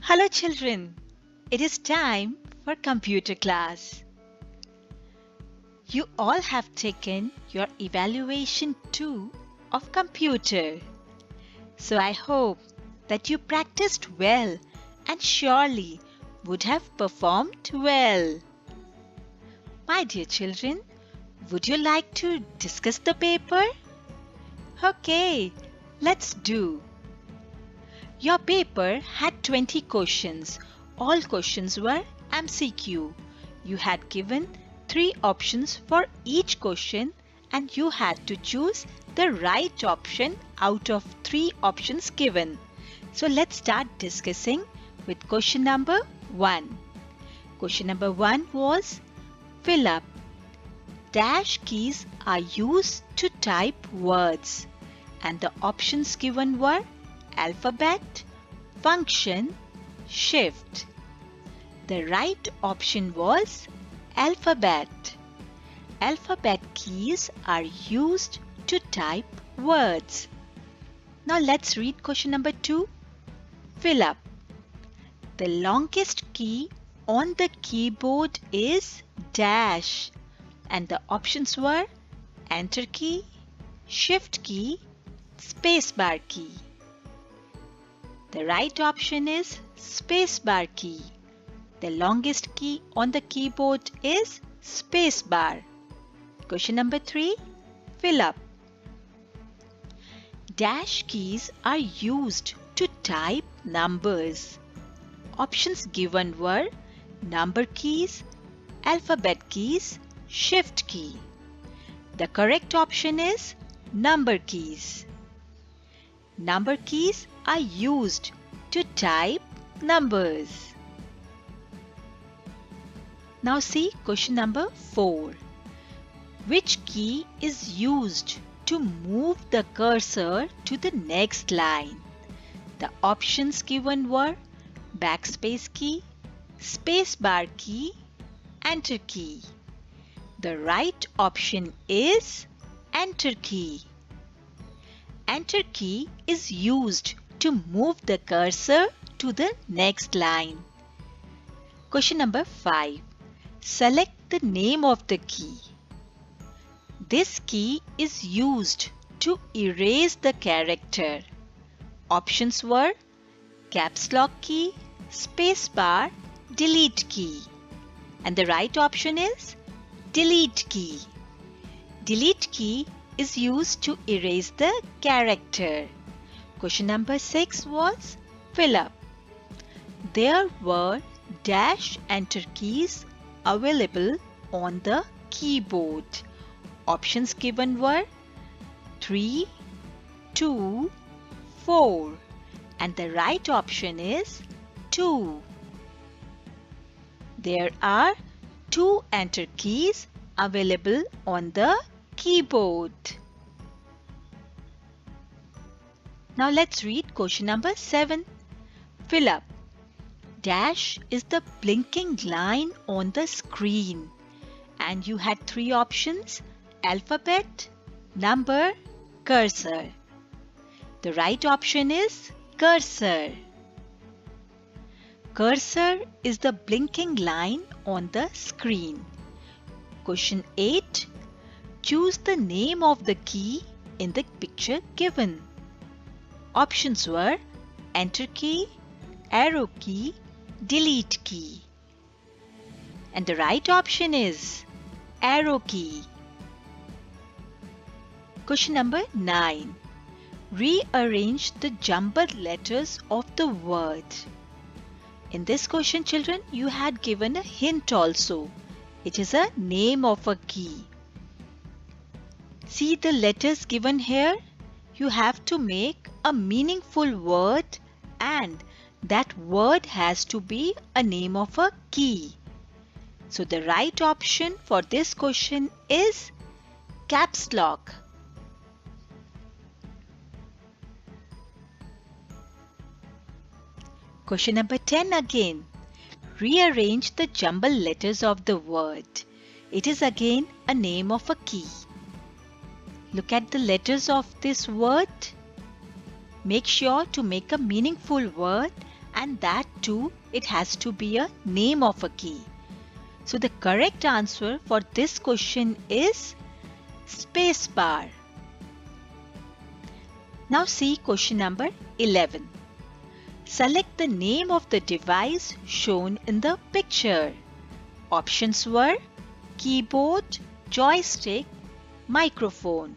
Hello children, it is time for computer class. You all have taken your evaluation 2 of computer. So I hope that you practiced well and surely would have performed well. My dear children, would you like to discuss the paper? Okay, let's do. Your paper had 20 questions. All questions were MCQ. You had given 3 options for each question and you had to choose the right option out of 3 options given. So let's start discussing with question number 1. Question number 1 was fill up. Dash keys are used to type words and the options given were alphabet, function, shift. The right option was alphabet. Alphabet keys are used to type words. Now let's read question number 2. Fill up. The longest key on the keyboard is dash and the options were enter key, shift key, spacebar key. The right option is spacebar key. The longest key on the keyboard is spacebar. Question number 3. Fill up. Dash keys are used to type numbers. Options given were number keys, alphabet keys, shift key. The correct option is number keys. Number keys are used to type numbers. Now see question number 4. Which key is used to move the cursor to the next line? The options given were backspace key, spacebar key, enter key. The right option is enter key. Enter key is used to move the cursor to the next line. Question number 5. Select the name of the key. This key is used to erase the character. Options were caps lock key, spacebar, delete key. And the right option is delete key. Delete key is used to erase the character. Question number 6 was fill up. There were dash enter keys available on the keyboard. Options given were 3, 2, 4 and the right option is 2. There are 2 enter keys available on the keyboard. Now let's read question number 7. Fill up. Dash is the blinking line on the screen and you had 3 options: alphabet, number, cursor. The right option is cursor. Cursor is the blinking line on the screen. Question 8. Choose the name of the key in the picture given. Options were enter key, arrow key, delete key. And the right option is arrow key. Question number 9. Rearrange the jumbled letters of the word. In this question, children, you had given a hint also. It is a name of a key. See the letters given here? You have to make a meaningful word and that word has to be a name of a key. So the right option for this question is caps lock. Question number 10 again. Rearrange the jumbled letters of the word. It is again a name of a key. Look at the letters of this word. Make sure to make a meaningful word and that too it has to be a name of a key. So the correct answer for this question is spacebar. Now see question number 11. Select the name of the device shown in the picture. Options were keyboard, joystick, microphone.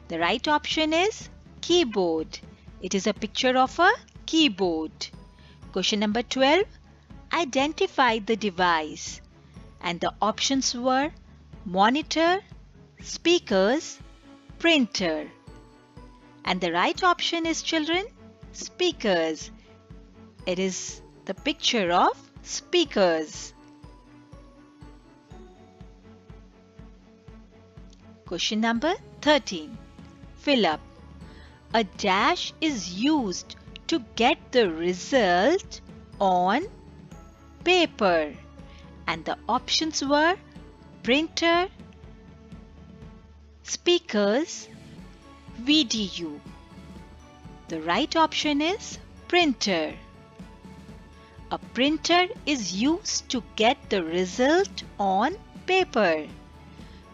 The right option is keyboard. It is a picture of a keyboard. Question number 12. Identify the device. And the options were monitor, speakers, printer. And the right option is, children, speakers. It is the picture of speakers. Question number 13. Fill up. A dash is used to get the result on paper. And the options were printer, speakers, VDU. The right option is printer. A printer is used to get the result on paper.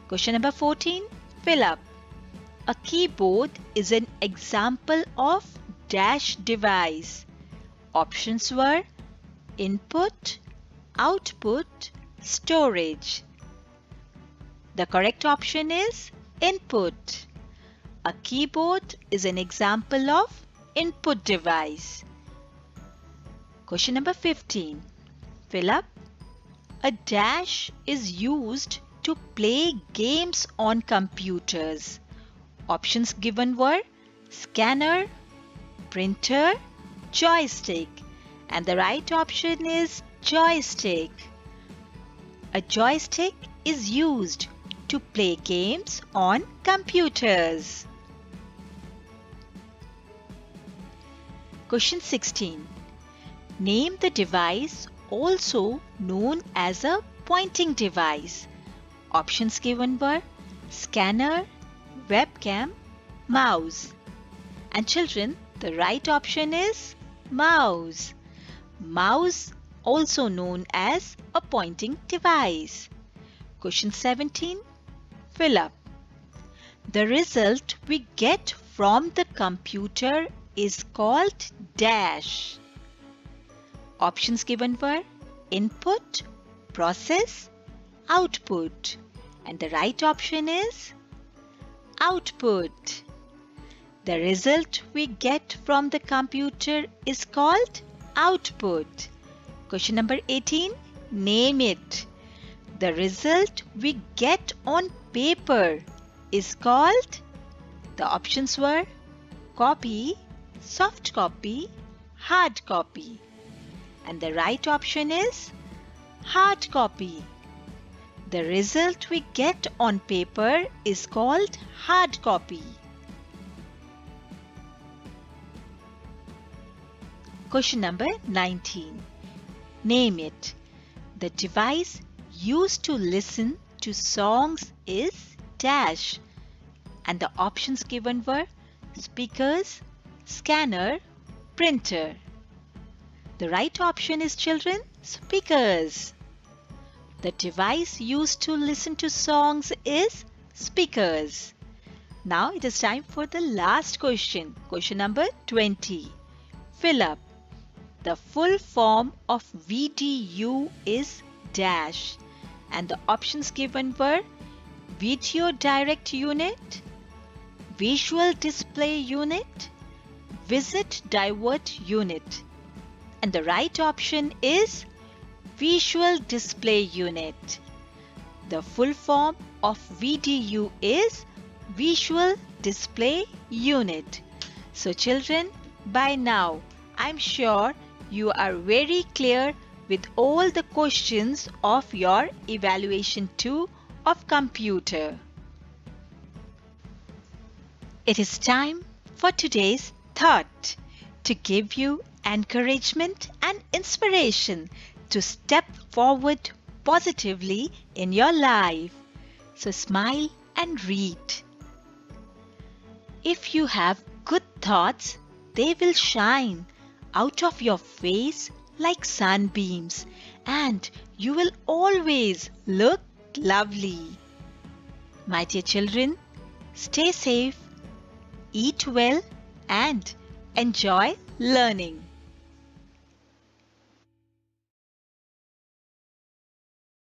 Question number 14. Fill up. A keyboard is an example of dash device. Options were input, output, storage. The correct option is input. A keyboard is an example of input device. Question number 15. Fill up. A dash is used to play games on computers. Options given were scanner, printer, joystick. And the right option is joystick. A joystick is used to play games on computers. Question 16. Name the device also known as a pointing device. Options given were scanner, webcam, mouse. And children, the right option is mouse. Mouse also known as a pointing device. Question 17. Fill up. The result we get from the computer is called dash. Options given were input, process, output. And the right option is output. The result we get from the computer is called output. Question number 18. Name it. The result we get on paper is called, the options were copy, soft copy, hard copy. And the right option is hard copy. The result we get on paper is called hard copy. Question number 19. Name it. The device used to listen to songs is dash. And the options given were speakers, scanner, printer. The right option is, children, speakers. The device used to listen to songs is speakers. Now it is time for the last question. Question number 20. Fill up. The full form of VDU is dash. And the options given were Video Direct Unit, Visual Display Unit, Visit Divert Unit. And the right option is Visual Display Unit. The full form of VDU is Visual Display Unit. So children, by now I'm sure you are very clear with all the questions of your Evaluation 2 of Computer. It is time for today's thought to give you encouragement and inspiration to step forward positively in your life. So smile and read. If you have good thoughts, they will shine out of your face like sunbeams, and you will always look lovely. My dear children, stay safe, eat well, and enjoy learning.